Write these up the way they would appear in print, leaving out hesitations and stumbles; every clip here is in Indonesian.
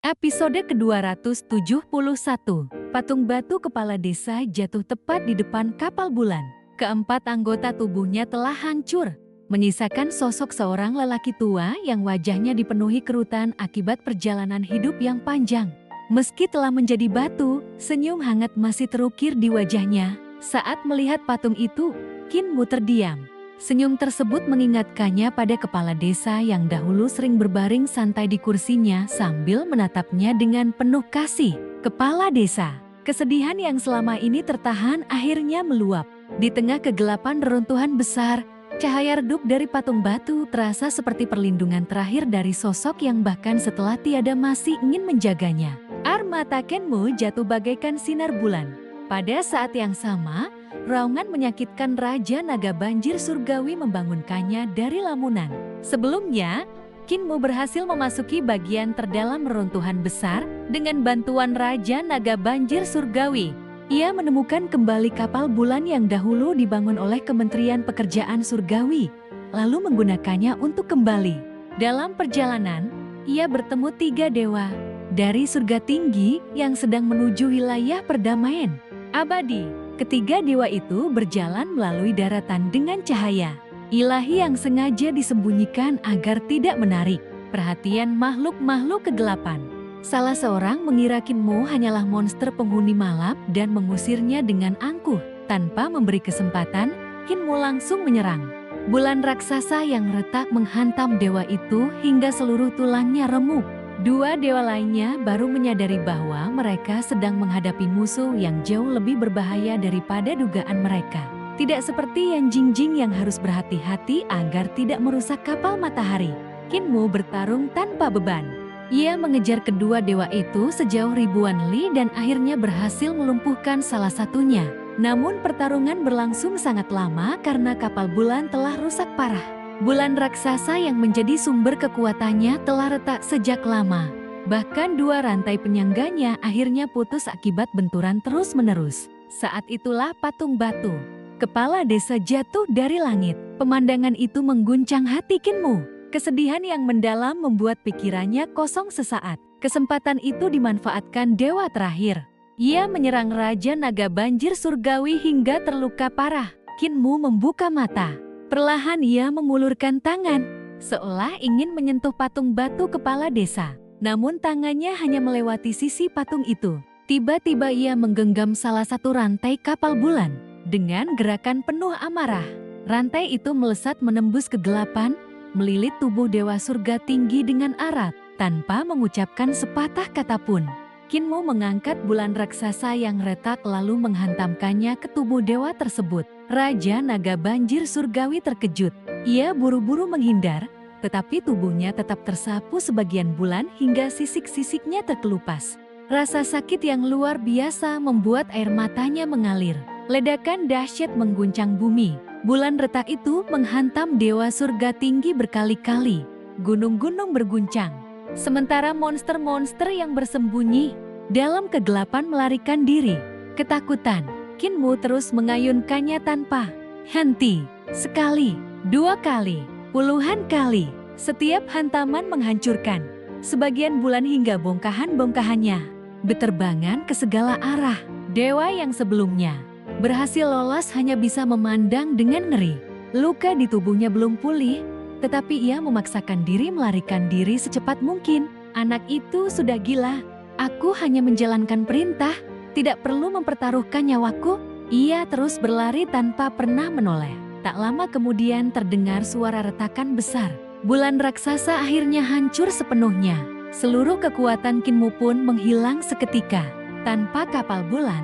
Episode ke-271, patung batu kepala desa jatuh tepat di depan kapal bulan. Keempat anggota tubuhnya telah hancur, menyisakan sosok seorang lelaki tua yang wajahnya dipenuhi kerutan akibat perjalanan hidup yang panjang. Meski telah menjadi batu, senyum hangat masih terukir di wajahnya. Saat melihat patung itu, Qin Mu terdiam. Senyum tersebut mengingatkannya pada kepala desa yang dahulu sering berbaring santai di kursinya sambil menatapnya dengan penuh kasih. Kepala desa, kesedihan yang selama ini tertahan akhirnya meluap. Di tengah kegelapan reruntuhan besar, cahaya redup dari patung batu terasa seperti perlindungan terakhir dari sosok yang bahkan setelah tiada masih ingin menjaganya. Air mata Qin Mu jatuh bagaikan sinar bulan. Pada saat yang sama, raungan menyakitkan Raja Naga Banjir Surgawi membangunkannya dari lamunan. Sebelumnya, Qin Mu berhasil memasuki bagian terdalam reruntuhan besar dengan bantuan Raja Naga Banjir Surgawi. Ia menemukan kembali kapal bulan yang dahulu dibangun oleh Kementerian Pekerjaan Surgawi, lalu menggunakannya untuk kembali. Dalam perjalanan, ia bertemu 3 dewa dari surga tinggi yang sedang menuju wilayah perdamaian abadi. Ketiga dewa itu berjalan melalui daratan dengan cahaya ilahi yang sengaja disembunyikan agar tidak menarik perhatian makhluk-makhluk kegelapan. Salah seorang mengira Qin Mu hanyalah monster penghuni malam dan mengusirnya dengan angkuh. Tanpa memberi kesempatan, Qin Mu langsung menyerang. Bulan raksasa yang retak menghantam dewa itu hingga seluruh tulangnya remuk. 2 dewa lainnya baru menyadari bahwa mereka sedang menghadapi musuh yang jauh lebih berbahaya daripada dugaan mereka. Tidak seperti Yan Jingjing yang harus berhati-hati agar tidak merusak kapal matahari. Qin Mu bertarung tanpa beban. Ia mengejar kedua dewa itu sejauh ribuan li dan akhirnya berhasil melumpuhkan salah satunya. Namun pertarungan berlangsung sangat lama karena kapal bulan telah rusak parah. Bulan raksasa yang menjadi sumber kekuatannya telah retak sejak lama. Bahkan 2 rantai penyangganya akhirnya putus akibat benturan terus-menerus. Saat itulah patung batu kepala desa jatuh dari langit. Pemandangan itu mengguncang hati Qin Mu. Kesedihan yang mendalam membuat pikirannya kosong sesaat. Kesempatan itu dimanfaatkan dewa terakhir. Ia menyerang Raja Naga Banjir Surgawi hingga terluka parah. Qin Mu membuka mata. Perlahan ia mengulurkan tangan, seolah ingin menyentuh patung batu kepala desa. Namun tangannya hanya melewati sisi patung itu. Tiba-tiba ia menggenggam salah satu rantai kapal bulan. Dengan gerakan penuh amarah, rantai itu melesat menembus kegelapan, melilit tubuh dewa surga tinggi dengan erat, tanpa mengucapkan sepatah kata pun. Qin Mu mengangkat bulan raksasa yang retak lalu menghantamkannya ke tubuh dewa tersebut. Raja Naga Banjir Surgawi terkejut. Ia buru-buru menghindar, tetapi tubuhnya tetap tersapu sebagian bulan hingga sisik-sisiknya terkelupas. Rasa sakit yang luar biasa membuat air matanya mengalir. Ledakan dahsyat mengguncang bumi. Bulan retak itu menghantam dewa surga tinggi berkali-kali. Gunung-gunung berguncang. Sementara monster-monster yang bersembunyi dalam kegelapan melarikan diri. Ketakutan, Qin Mu terus mengayunkannya tanpa henti. Sekali, 2 kali, puluhan kali. Setiap hantaman menghancurkan sebagian bulan hingga bongkahan-bongkahannya beterbangan ke segala arah. Dewa yang sebelumnya berhasil lolos hanya bisa memandang dengan ngeri. Luka di tubuhnya belum pulih, tetapi ia memaksakan diri melarikan diri secepat mungkin. Anak itu sudah gila. Aku hanya menjalankan perintah, tidak perlu mempertaruhkan nyawaku. Ia terus berlari tanpa pernah menoleh. Tak lama kemudian terdengar suara retakan besar. Bulan raksasa akhirnya hancur sepenuhnya. Seluruh kekuatan Qin Mu pun menghilang seketika. Tanpa kapal bulan,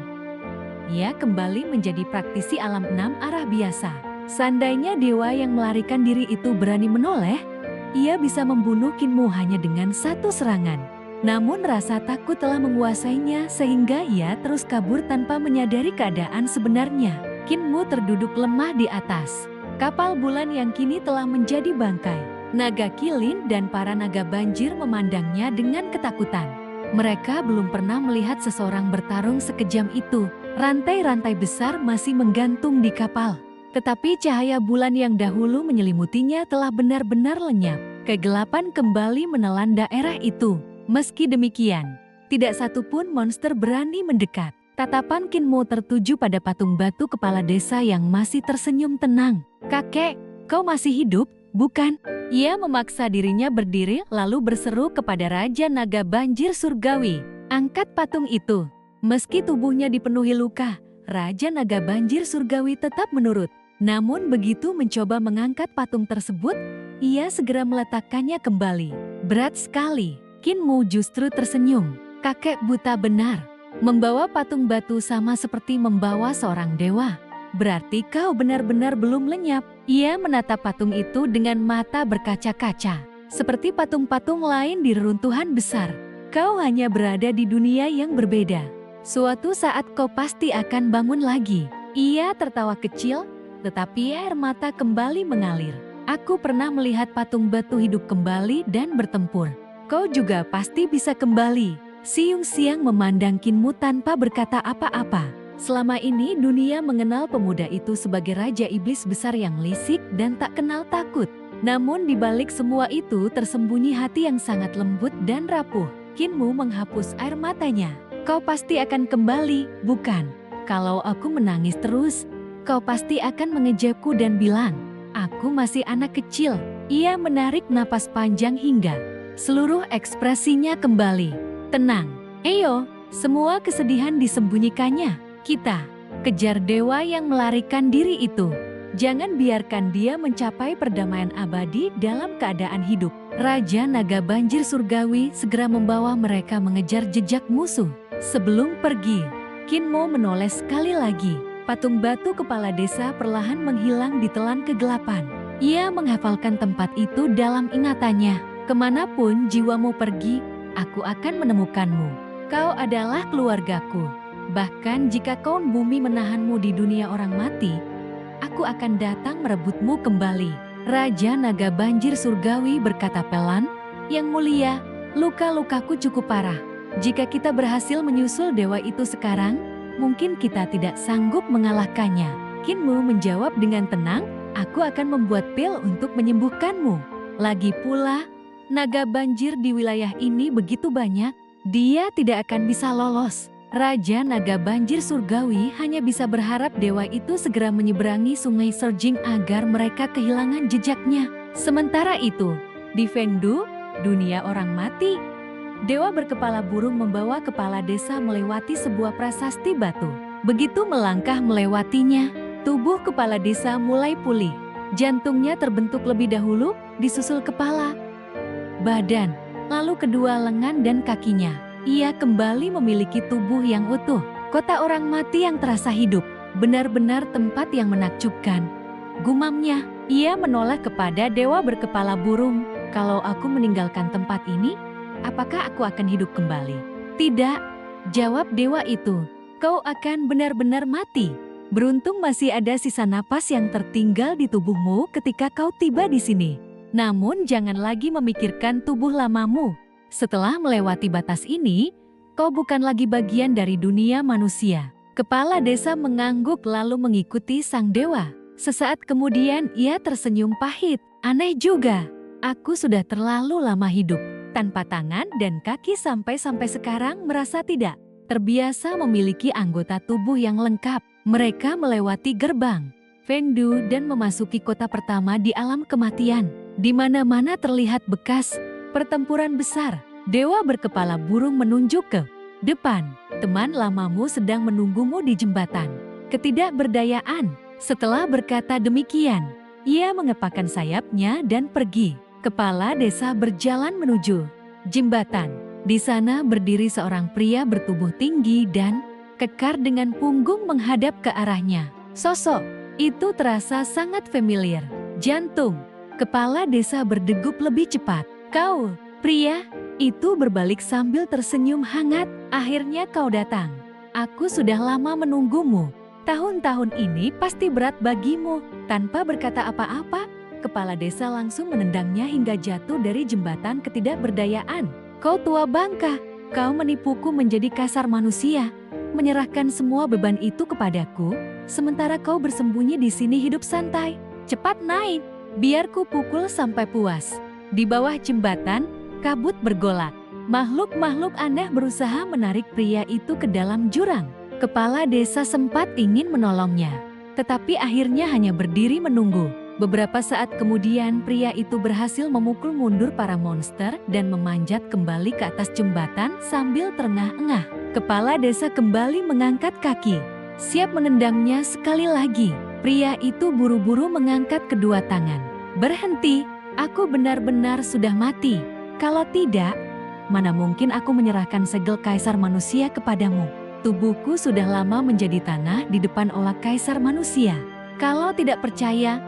ia kembali menjadi praktisi alam 6 arah biasa. Seandainya dewa yang melarikan diri itu berani menoleh, ia bisa membunuh Qin Mu hanya dengan 1 serangan. Namun rasa takut telah menguasainya sehingga ia terus kabur tanpa menyadari keadaan sebenarnya. Qin Mu terduduk lemah di atas kapal bulan yang kini telah menjadi bangkai. Naga Kilin dan para naga banjir memandangnya dengan ketakutan. Mereka belum pernah melihat seseorang bertarung sekejam itu. Rantai-rantai besar masih menggantung di kapal. Tetapi cahaya bulan yang dahulu menyelimutinya telah benar-benar lenyap. Kegelapan kembali menelan daerah itu. Meski demikian, tidak satupun monster berani mendekat. Tatapan Qin Mo tertuju pada patung batu kepala desa yang masih tersenyum tenang. "Kakek, kau masih hidup, bukan?" Ia memaksa dirinya berdiri lalu berseru kepada Raja Naga Banjir Surgawi, "Angkat patung itu." Meski tubuhnya dipenuhi luka, Raja Naga Banjir Surgawi tetap menurut. Namun begitu mencoba mengangkat patung tersebut, ia segera meletakkannya kembali. "Berat sekali." Qin Mo justru tersenyum. "Kakek buta benar. Membawa patung batu sama seperti membawa seorang dewa. Berarti kau benar-benar belum lenyap." Ia menatap patung itu dengan mata berkaca-kaca. "Seperti patung-patung lain di reruntuhan besar, kau hanya berada di dunia yang berbeda. Suatu saat kau pasti akan bangun lagi." Ia tertawa kecil, tetapi air mata kembali mengalir. "Aku pernah melihat patung batu hidup kembali dan bertempur. Kau juga pasti bisa kembali." Siung Siang memandang Qin Mo tanpa berkata apa-apa. Selama ini dunia mengenal pemuda itu sebagai raja iblis besar yang lisik dan tak kenal takut. Namun di balik semua itu tersembunyi hati yang sangat lembut dan rapuh. Qin Mo menghapus air matanya. "Kau pasti akan kembali, bukan? Kalau aku menangis terus, kau pasti akan mengejakku dan bilang, 'Aku masih anak kecil.'" Ia menarik napas panjang hingga seluruh ekspresinya kembali tenang. "Ayo, semua kesedihan disembunyikannya. Kita kejar dewa yang melarikan diri itu. Jangan biarkan dia mencapai perdamaian abadi dalam keadaan hidup." Raja Naga Banjir Surgawi segera membawa mereka mengejar jejak musuh. Sebelum pergi, Qin Mo menoleh sekali lagi. Patung batu kepala desa perlahan menghilang di telan kegelapan. Ia menghafalkan tempat itu dalam ingatannya. "Kemanapun jiwamu pergi, aku akan menemukanmu. Kau adalah keluargaku. Bahkan jika kaum bumi menahanmu di dunia orang mati, aku akan datang merebutmu kembali." Raja Naga Banjir Surgawi berkata pelan, "Yang mulia, luka-lukaku cukup parah. Jika kita berhasil menyusul dewa itu sekarang, mungkin kita tidak sanggup mengalahkannya." Qin Mo menjawab dengan tenang, "Aku akan membuat pil untuk menyembuhkanmu. Lagi pula, naga banjir di wilayah ini begitu banyak, dia tidak akan bisa lolos." Raja Naga Banjir Surgawi hanya bisa berharap dewa itu segera menyeberangi sungai Serjing agar mereka kehilangan jejaknya. Sementara itu, di Fengdu, dunia orang mati, dewa berkepala burung membawa kepala desa melewati sebuah prasasti batu. Begitu melangkah melewatinya, tubuh kepala desa mulai pulih. Jantungnya terbentuk lebih dahulu, disusul kepala, badan, lalu kedua lengan dan kakinya. Ia kembali memiliki tubuh yang utuh. Kota orang mati yang terasa hidup, benar-benar tempat yang menakjubkan. Gumamnya, ia menoleh kepada dewa berkepala burung. "Kalau aku meninggalkan tempat ini, apakah aku akan hidup kembali?" "Tidak," jawab dewa itu. "Kau akan benar-benar mati. Beruntung masih ada sisa napas yang tertinggal di tubuhmu ketika kau tiba di sini. Namun jangan lagi memikirkan tubuh lamamu. Setelah melewati batas ini, kau bukan lagi bagian dari dunia manusia." Kepala desa mengangguk lalu mengikuti sang dewa. Sesaat kemudian ia tersenyum pahit. "Aneh juga, aku sudah terlalu lama hidup tanpa tangan dan kaki sampai sekarang merasa tidak terbiasa memiliki anggota tubuh yang lengkap." Mereka melewati gerbang Fengdu dan memasuki kota pertama di alam kematian. Di mana-mana terlihat bekas pertempuran besar. Dewa berkepala burung menunjuk ke depan. "Teman lamamu sedang menunggumu di jembatan." Ketidakberdayaan. Setelah berkata demikian, ia mengepakkan sayapnya dan pergi. Kepala desa berjalan menuju jembatan. Di sana berdiri seorang pria bertubuh tinggi dan kekar dengan punggung menghadap ke arahnya. Sosok itu terasa sangat familiar. Jantung kepala desa berdegup lebih cepat. "Kau, pria?" Itu berbalik sambil tersenyum hangat. "Akhirnya kau datang. Aku sudah lama menunggumu. Tahun-tahun ini pasti berat bagimu." Tanpa berkata apa-apa, kepala desa langsung menendangnya hingga jatuh dari jembatan ketidakberdayaan. "Kau tua bangka, kau menipuku menjadi kasar manusia, menyerahkan semua beban itu kepadaku, sementara kau bersembunyi di sini hidup santai. Cepat naik, biar ku pukul sampai puas." Di bawah jembatan, kabut bergolak. Makhluk-makhluk aneh berusaha menarik pria itu ke dalam jurang. Kepala desa sempat ingin menolongnya, tetapi akhirnya hanya berdiri menunggu. Beberapa saat kemudian pria itu berhasil memukul mundur para monster dan memanjat kembali ke atas jembatan sambil terengah-engah. Kepala desa kembali mengangkat kaki, siap menendangnya sekali lagi. Pria itu buru-buru mengangkat kedua tangan. Berhenti, aku benar-benar sudah mati. Kalau tidak, mana mungkin aku menyerahkan segel kaisar manusia kepadamu. Tubuhku sudah lama menjadi tanah di depan olah kaisar manusia. Kalau tidak percaya,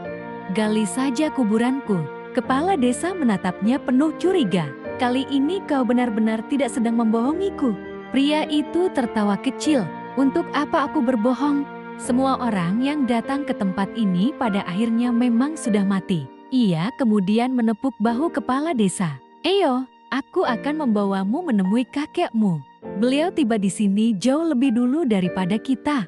gali saja kuburanku. Kepala desa menatapnya penuh curiga. Kali ini kau benar-benar tidak sedang membohongiku. Pria itu tertawa kecil. Untuk apa aku berbohong? Semua orang yang datang ke tempat ini pada akhirnya memang sudah mati. Ia kemudian menepuk bahu kepala desa. Eyo, aku akan membawamu menemui kakekmu. Beliau tiba di sini jauh lebih dulu daripada kita.